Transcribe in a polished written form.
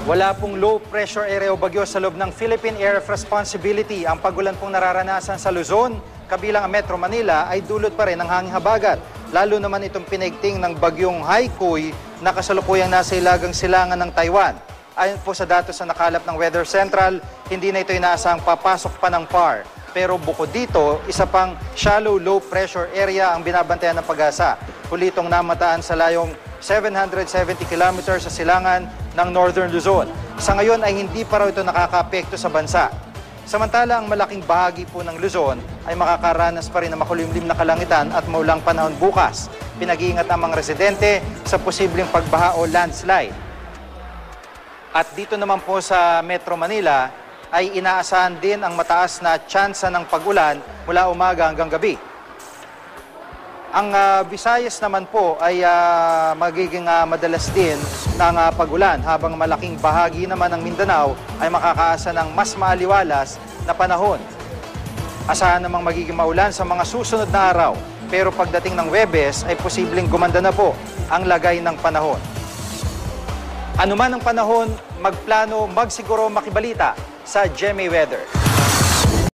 Wala pong low pressure area o bagyo sa loob ng Philippine Area of Responsibility. Ang pagulan pong nararanasan sa Luzon, kabilang ang Metro Manila, ay dulot pa rin ng hanging habagat. Lalo naman itong pinaigting ng bagyong Haikui na kasalukuyang nasa ilagang silangan ng Taiwan. Ayon po sa datos na nakalap ng Weather Central, hindi na ito inaasahang papasok pa ng PAR. Pero bukod dito, isa pang shallow low pressure area ang binabantayan ng Pag-asa. Huli itong namataan sa layong 770 kilometers sa silangan ng Northern Luzon. Sa ngayon ay hindi pa raw ito nakakaapekto sa bansa. Samantala, ang malaking bahagi po ng Luzon ay makakaranas pa rin ng makulimlim na kalangitan at maulang panahon bukas. Pinag-iingat ang mga residente sa posibleng pagbaha o landslide. At dito naman po sa Metro Manila ay inaasahan din ang mataas na tsansa ng pag-ulan mula umaga hanggang gabi. Ang Visayas naman po ay magiging madalas din ng pag-ulan, habang malaking bahagi naman ng Mindanao ay makakaasa ng mas maaliwalas na panahon. Asahan namang magiging maulan sa mga susunod na araw, pero pagdating ng Huwebes ay posibleng gumanda na po ang lagay ng panahon. Ano man ang panahon, magplano, magsiguro, makibalita sa GMA Weather.